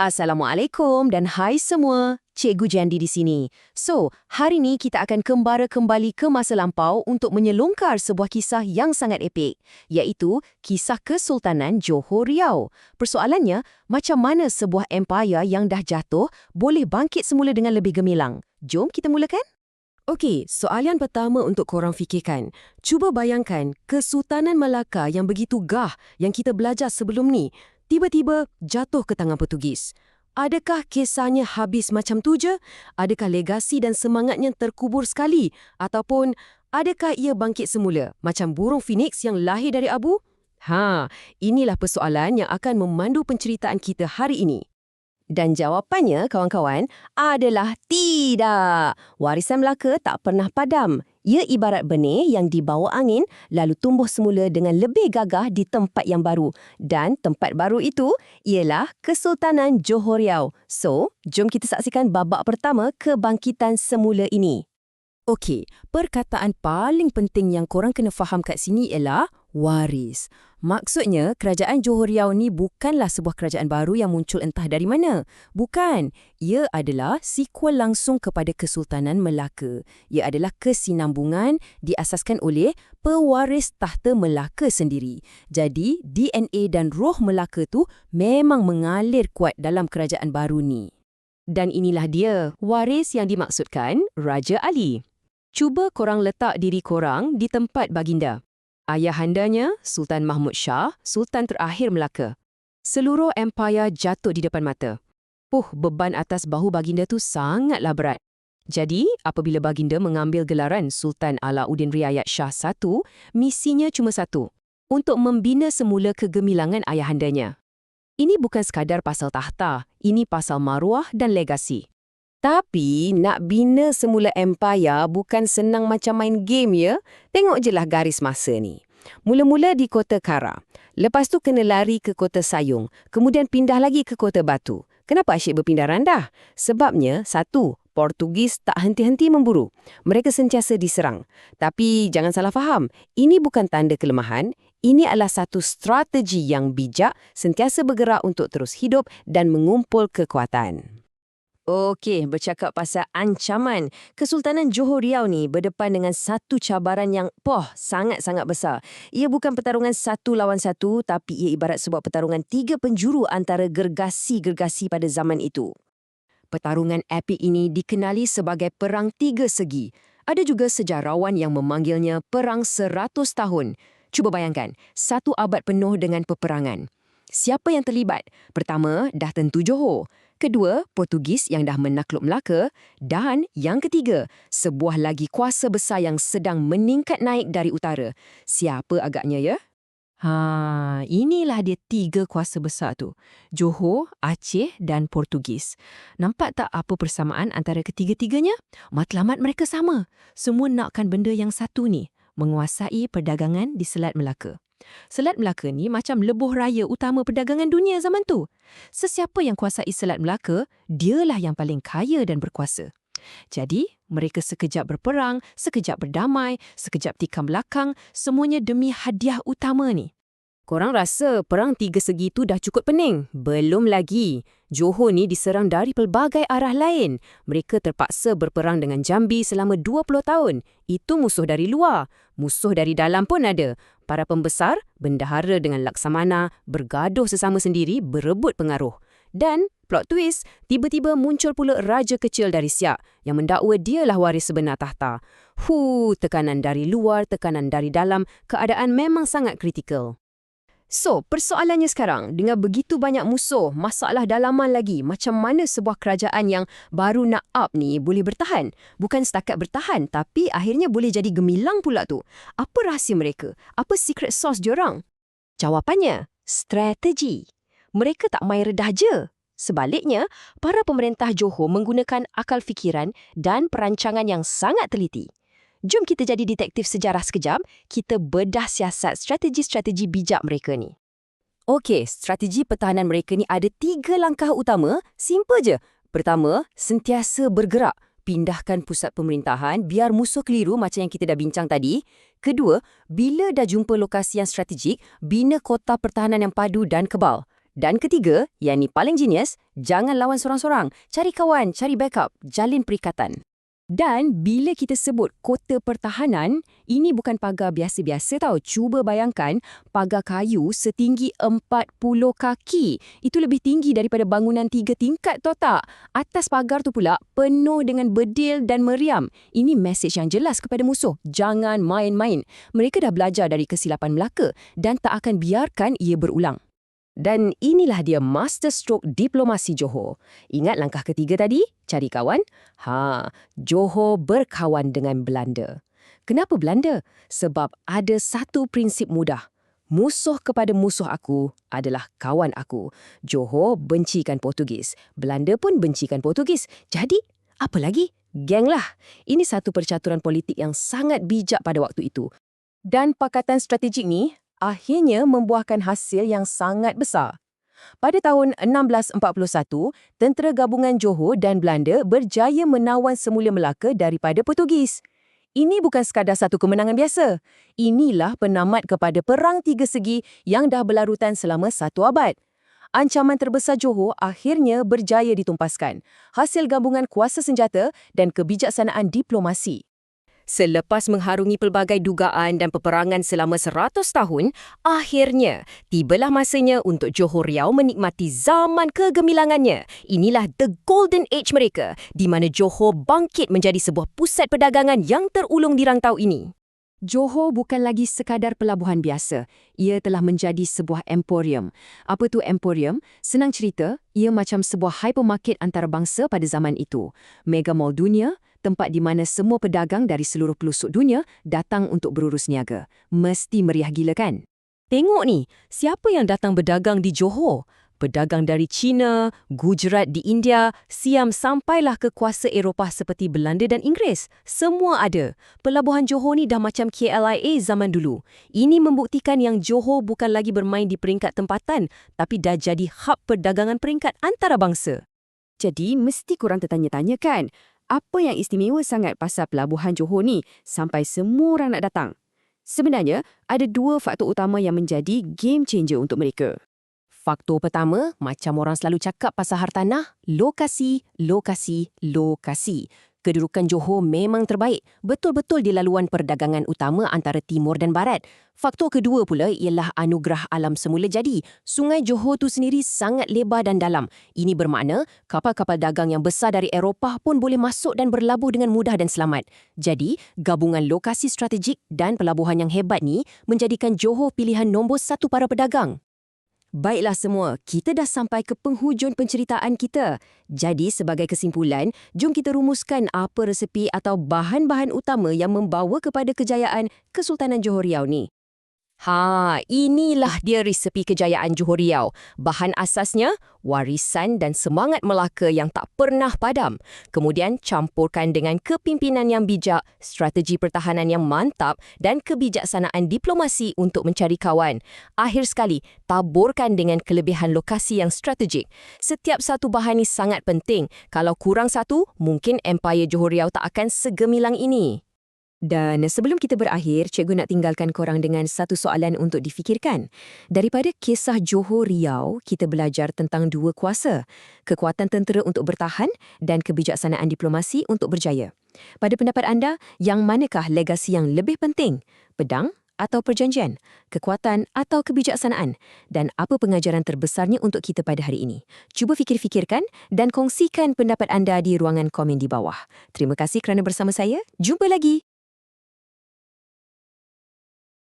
Assalamualaikum dan hai semua. Cikgu Jandi di sini. Hari ni kita akan kembali ke masa lampau untuk menyelongkar sebuah kisah yang sangat epik, iaitu kisah Kesultanan Johor Riau. Persoalannya, macam mana sebuah empayar yang dah jatuh boleh bangkit semula dengan lebih gemilang? Jom kita mulakan. Okey, soalan pertama untuk korang fikirkan. Cuba bayangkan Kesultanan Melaka yang begitu gah yang kita belajar sebelum ni, tiba-tiba jatuh ke tangan Portugis. Adakah kisahnya habis macam tu je? Adakah legasi dan semangatnya terkubur sekali? Ataupun adakah ia bangkit semula macam burung Phoenix yang lahir dari abu? Inilah persoalan yang akan memandu penceritaan kita hari ini. Dan jawapannya, kawan-kawan, adalah tidak. Warisan Melaka tak pernah padam. Ia ibarat benih yang dibawa angin lalu tumbuh semula dengan lebih gagah di tempat yang baru. Dan tempat baru itu ialah Kesultanan Johor Riau. Jom kita saksikan babak pertama kebangkitan semula ini. Okey, perkataan paling penting yang korang kena faham kat sini ialah waris. Maksudnya, kerajaan Johor Riau ni bukanlah sebuah kerajaan baru yang muncul entah dari mana. Bukan. Ia adalah sequel langsung kepada Kesultanan Melaka. Ia adalah kesinambungan diasaskan oleh pewaris tahta Melaka sendiri. Jadi, DNA dan roh Melaka tu memang mengalir kuat dalam kerajaan baru ni. Dan inilah dia, waris yang dimaksudkan Raja Ali. Cuba korang letak diri korang di tempat baginda. Ayahandanya, Sultan Mahmud Shah, Sultan terakhir Melaka. Seluruh empayar jatuh di depan mata. Beban atas bahu baginda tu sangatlah berat. Jadi, apabila baginda mengambil gelaran Sultan Alauddin Riayat Shah I, misinya cuma satu, untuk membina semula kegemilangan ayahandanya. Ini bukan sekadar pasal tahta, ini pasal maruah dan legasi. Tapi, nak bina semula empayar bukan senang macam main game ya. Tengok je lah garis masa ni. Mula-mula di Kota Kara. Lepas tu kena lari ke Kota Sayung. Kemudian pindah lagi ke Kota Batu. Kenapa asyik berpindah randah? Sebabnya, satu, Portugis tak henti-henti memburu. Mereka sentiasa diserang. Tapi jangan salah faham, ini bukan tanda kelemahan. Ini adalah satu strategi yang bijak, sentiasa bergerak untuk terus hidup dan mengumpul kekuatan. Okey, bercakap pasal ancaman, Kesultanan Johor Riau ni berdepan dengan satu cabaran yang sangat-sangat besar. Ia bukan pertarungan satu lawan satu, tapi ia ibarat sebuah pertarungan tiga penjuru antara gergasi-gergasi pada zaman itu. Pertarungan epik ini dikenali sebagai Perang Tiga Segi. Ada juga sejarawan yang memanggilnya Perang 100 Tahun. Cuba bayangkan, 1 abad penuh dengan peperangan. Siapa yang terlibat? Pertama, dah tentu Johor. Kedua, Portugis yang dah menakluk Melaka. Dan yang ketiga, sebuah lagi kuasa besar yang sedang meningkat naik dari utara. Siapa agaknya ya? Inilah dia tiga kuasa besar tu. Johor, Aceh dan Portugis. Nampak tak apa persamaan antara ketiga-tiganya? Matlamat mereka sama. Semua nakkan benda yang satu ni, menguasai perdagangan di Selat Melaka. Selat Melaka ni macam lebuh raya utama perdagangan dunia zaman tu. Sesiapa yang kuasai Selat Melaka, dialah yang paling kaya dan berkuasa. Jadi, mereka sekejap berperang, sekejap berdamai, sekejap tikam belakang, semuanya demi hadiah utama ni. Korang rasa perang tiga segi tu dah cukup pening? Belum lagi. Johor ni diserang dari pelbagai arah lain. Mereka terpaksa berperang dengan Jambi selama 20 tahun. Itu musuh dari luar. Musuh dari dalam pun ada. Para pembesar, bendahara dengan laksamana, bergaduh sesama sendiri, berebut pengaruh. Dan, plot twist, tiba-tiba muncul pula raja kecil dari Siak yang mendakwa dialah waris sebenar tahta. Tekanan dari luar, tekanan dari dalam, keadaan memang sangat kritikal. Persoalannya sekarang, dengan begitu banyak musuh, masalah dalaman lagi, macam mana sebuah kerajaan yang baru nak up ni boleh bertahan? Bukan setakat bertahan, tapi akhirnya boleh jadi gemilang pula tu. Apa rahsia mereka? Apa secret sauce diorang? Jawapannya, strategi. Mereka tak main redah je. Sebaliknya, para pemerintah Johor menggunakan akal fikiran dan perancangan yang sangat teliti. Jom kita jadi detektif sejarah sekejap, kita bedah siasat strategi-strategi bijak mereka ni. Okey, strategi pertahanan mereka ni ada 3 langkah utama, simple je. Pertama, sentiasa bergerak. Pindahkan pusat pemerintahan biar musuh keliru macam yang kita dah bincang tadi. Kedua, bila dah jumpa lokasi yang strategik, bina kota pertahanan yang padu dan kebal. Dan ketiga, yang ni paling genius, jangan lawan sorang-sorang. Cari kawan, cari backup, jalin perikatan. Dan bila kita sebut kota pertahanan, ini bukan pagar biasa-biasa tau. Cuba bayangkan pagar kayu setinggi 40 kaki. Itu lebih tinggi daripada bangunan 3 tingkat tau tak? Atas pagar tu pula penuh dengan bedil dan meriam. Ini mesej yang jelas kepada musuh. Jangan main-main. Mereka dah belajar dari kesilapan Melaka dan tak akan biarkan ia berulang. Dan inilah dia master stroke diplomasi Johor. Ingat langkah ketiga tadi? Cari kawan? Johor berkawan dengan Belanda. Kenapa Belanda? Sebab ada satu prinsip mudah. Musuh kepada musuh aku adalah kawan aku. Johor bencikan Portugis. Belanda pun bencikan Portugis. Jadi, apa lagi? Geng lah. Ini satu percaturan politik yang sangat bijak pada waktu itu. Dan pakatan strategik ni akhirnya membuahkan hasil yang sangat besar. Pada tahun 1641, Tentera Gabungan Johor dan Belanda berjaya menawan semula Melaka daripada Portugis. Ini bukan sekadar satu kemenangan biasa. Inilah penamat kepada Perang Tiga Segi yang dah berlarutan selama 1 abad. Ancaman terbesar Johor akhirnya berjaya ditumpaskan, hasil gabungan kuasa senjata dan kebijaksanaan diplomasi. Selepas mengharungi pelbagai dugaan dan peperangan selama 100 tahun, akhirnya tibalah masanya untuk Johor Riau menikmati zaman kegemilangannya. Inilah the golden age mereka, di mana Johor bangkit menjadi sebuah pusat perdagangan yang terulung di rantau ini. Johor bukan lagi sekadar pelabuhan biasa. Ia telah menjadi sebuah emporium. Apa tu emporium? Senang cerita, ia macam sebuah hypermarket antarabangsa pada zaman itu. Mega Mall dunia, tempat di mana semua pedagang dari seluruh pelosok dunia datang untuk berurus niaga. Mesti meriah gila kan? Tengok ni, siapa yang datang berdagang di Johor? Pedagang dari China, Gujarat di India, Siam sampailah ke kuasa Eropah seperti Belanda dan Inggeris. Semua ada. Pelabuhan Johor ni dah macam KLIA zaman dulu. Ini membuktikan yang Johor bukan lagi bermain di peringkat tempatan, tapi dah jadi hub perdagangan peringkat antarabangsa. Jadi, mesti korang tertanya-tanya kan? Apa yang istimewa sangat pasal pelabuhan Johor ni sampai semua orang nak datang? Sebenarnya, ada 2 faktor utama yang menjadi game changer untuk mereka. Faktor pertama, macam orang selalu cakap pasal hartanah, lokasi, lokasi, lokasi. Kedudukan Johor memang terbaik, betul-betul di laluan perdagangan utama antara timur dan barat. Faktor kedua pula ialah anugerah alam semula jadi. Sungai Johor tu sendiri sangat lebar dan dalam. Ini bermakna kapal-kapal dagang yang besar dari Eropah pun boleh masuk dan berlabuh dengan mudah dan selamat. Jadi, gabungan lokasi strategik dan pelabuhan yang hebat ni menjadikan Johor pilihan nombor 1 para pedagang. Baiklah semua, kita dah sampai ke penghujung penceritaan kita. Jadi sebagai kesimpulan, jom kita rumuskan apa resepi atau bahan-bahan utama yang membawa kepada kejayaan Kesultanan Johor Riau ni. Inilah dia resepi kejayaan Johor Riau. Bahan asasnya, warisan dan semangat Melaka yang tak pernah padam. Kemudian campurkan dengan kepimpinan yang bijak, strategi pertahanan yang mantap dan kebijaksanaan diplomasi untuk mencari kawan. Akhir sekali, taburkan dengan kelebihan lokasi yang strategik. Setiap satu bahan ini sangat penting. Kalau kurang satu, mungkin Empire Johor Riau tak akan segemilang ini. Dan sebelum kita berakhir, cikgu nak tinggalkan korang dengan satu soalan untuk difikirkan. Daripada kisah Johor Riau, kita belajar tentang 2 kuasa. Kekuatan tentera untuk bertahan dan kebijaksanaan diplomasi untuk berjaya. Pada pendapat anda, yang manakah legasi yang lebih penting? Pedang atau perjanjian? Kekuatan atau kebijaksanaan? Dan apa pengajaran terbesarnya untuk kita pada hari ini? Cuba fikir-fikirkan dan kongsikan pendapat anda di ruangan komen di bawah. Terima kasih kerana bersama saya. Jumpa lagi!